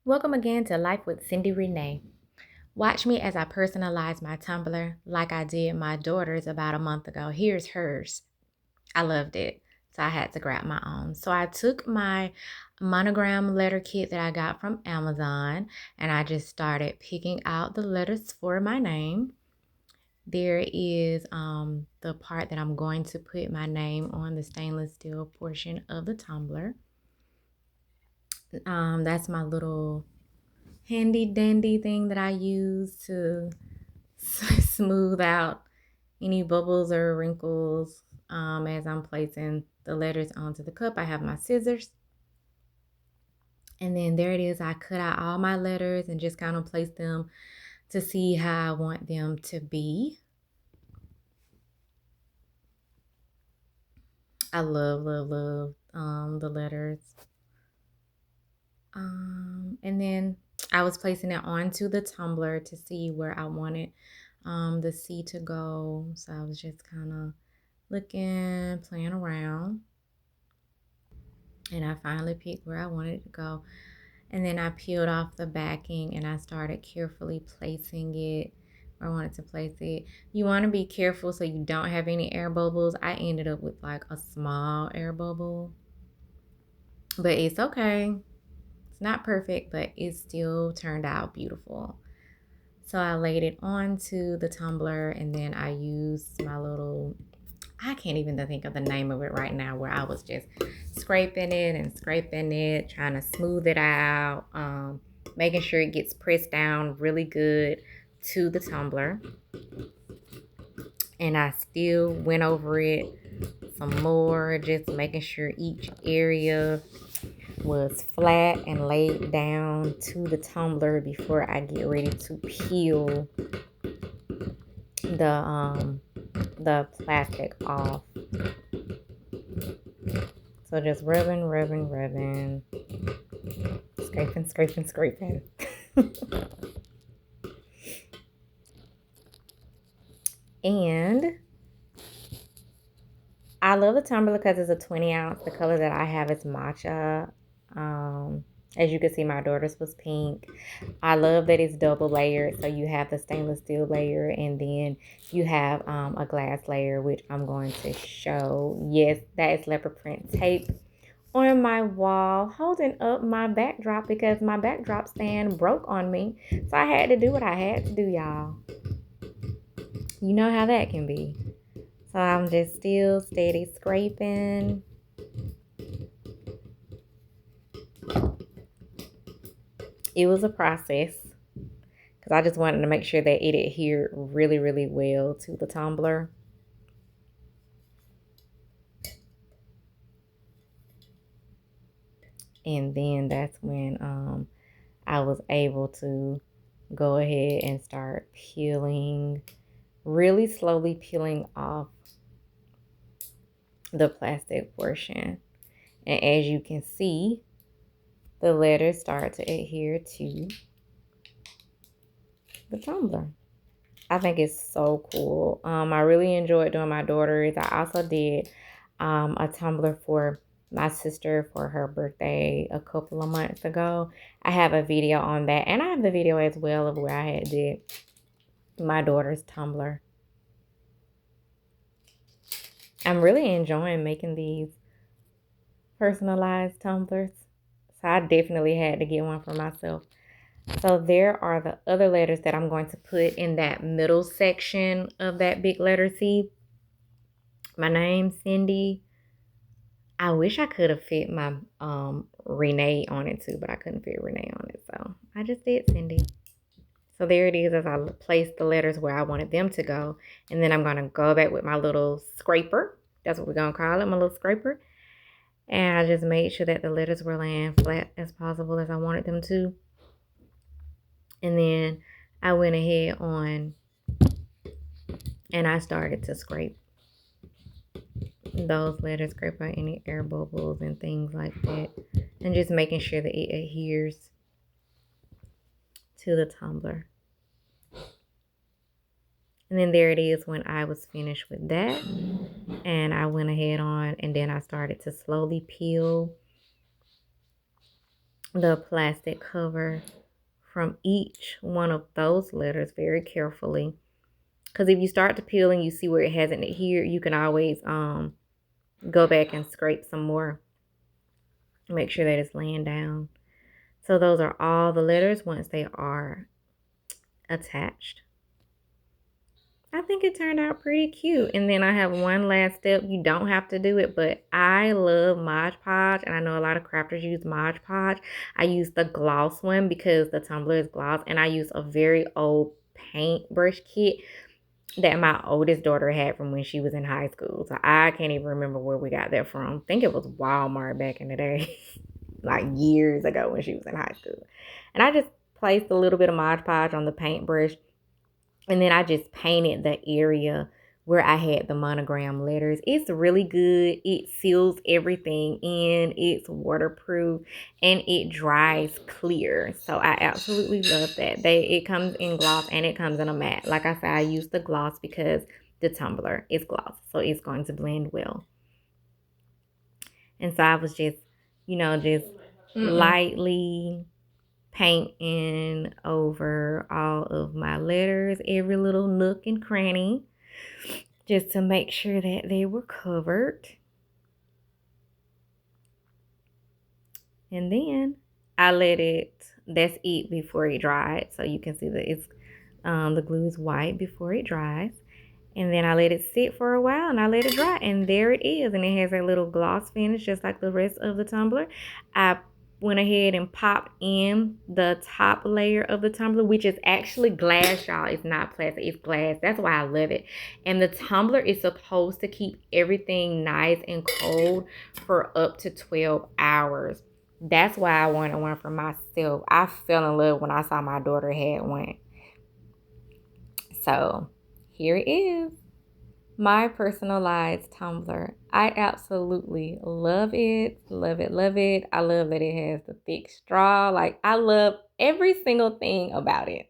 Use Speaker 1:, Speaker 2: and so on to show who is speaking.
Speaker 1: Welcome again to Life with Cindy Renee. Watch me as I personalize my tumbler like I did my daughter's about a month ago. Here's hers. I loved it, so I had to grab my own. So I took my monogram letter kit that I got from Amazon and I just started picking out the letters for my name. There is the part that I'm going to put my name on, the stainless steel portion of the tumbler. That's my little handy dandy thing that I use to smooth out any bubbles or wrinkles as I'm placing the letters onto the cup. I have my scissors. And then there it is. I cut out all my letters and just kind of place them to see how I want them to be. I love, love, love the letters. And then I was placing it onto the tumbler to see where I wanted the C to go. So I was just kind of looking, playing around. And I finally picked where I wanted it to go. And then I peeled off the backing and I started carefully placing it where I wanted to place it. You want to be careful so you don't have any air bubbles. I ended up with like a small air bubble. But it's okay. It's not perfect, but it still turned out beautiful. So I laid it onto the tumbler and then I used my little, I can't even think of the name of it right now, where I was just scraping it, trying to smooth it out, making sure it gets pressed down really good to the tumbler. And I still went over it some more, just making sure each area was flat and laid down to the tumbler before I get ready to peel the plastic off. So just rubbing, scraping. And I love the tumbler because it's a 20 ounce. The color that I have is matcha. As you can see, my daughter's was pink. I love that it's double layered. So you have the stainless steel layer and then you have a glass layer, which I'm going to show. Yes, that is leopard print tape on my wall holding up my backdrop because my backdrop stand broke on me. So I had to do what I had to do, y'all. You know how that can be. So I'm just still steady scraping. It was a process because I just wanted to make sure that it adhered really, really well to the tumbler. And then that's when I was able to go ahead and start peeling, really slowly peeling off the plastic portion. And as you can see, the letters start to adhere to the tumbler. I think it's so cool. I really enjoyed doing my daughter's. I also did a tumbler for my sister for her birthday a couple of months ago. I have a video on that. And I have the video as well of where I had did my daughter's tumbler. I'm really enjoying making these personalized tumblers. So I definitely had to get one for myself. So there are the other letters that I'm going to put in that middle section of that big letter C. My name, Cindy. I wish I could have fit my Renee on it too, but I couldn't fit Renee on it. So I just did Cindy. So there it is as I placed the letters where I wanted them to go. And then I'm going to go back with my little scraper. That's what we're going to call it, my little scraper. And I just made sure that the letters were laying flat as possible as I wanted them to. And then I went ahead on and I started to scrape those letters, scrape out any air bubbles and things like that. And just making sure that it adheres to the tumbler. And then there it is when I was finished with that. And I went ahead on and then I started to slowly peel the plastic cover from each one of those letters very carefully. Because if you start to peel and you see where it hasn't adhered, you can always go back and scrape some more. Make sure that it's laying down. So those are all the letters once they are attached. I think it turned out pretty cute. And then I have one last step. You don't have to do it, but I love Mod Podge, and I know a lot of crafters use Mod Podge. I use the gloss one because the tumbler is gloss, and I use a very old paintbrush kit that my oldest daughter had from when she was in high school. So I can't even remember where we got that from. I think it was Walmart back in the day, like years ago when she was in high school. And I just placed a little bit of Mod Podge on the paintbrush, and then I just painted the area where I had the monogram letters. It's really good. It seals everything in. It's waterproof and it dries clear. So I absolutely love that. It comes in gloss and it comes in a matte. Like I said, I use the gloss because the tumbler is gloss. So it's going to blend well. And so I was just, just lightly painting over all of my letters, every little nook and cranny, just to make sure that they were covered. And then I let that's it before it dried. So you can see that it's the glue is white before it dries. And then I let it sit for a while and I let it dry. And there it is. And it has a little gloss finish just like the rest of the tumbler. I went ahead and popped in the top layer of the tumbler, which is actually glass, y'all. It's not plastic, it's glass. That's why I love it. And the tumbler is supposed to keep everything nice and cold for up to 12 hours. That's why I wanted one for myself. I fell in love when I saw my daughter had one. So here it is, my personalized tumbler. I absolutely love it. Love it, love it. I love that it has the thick straw. Like, I love every single thing about it.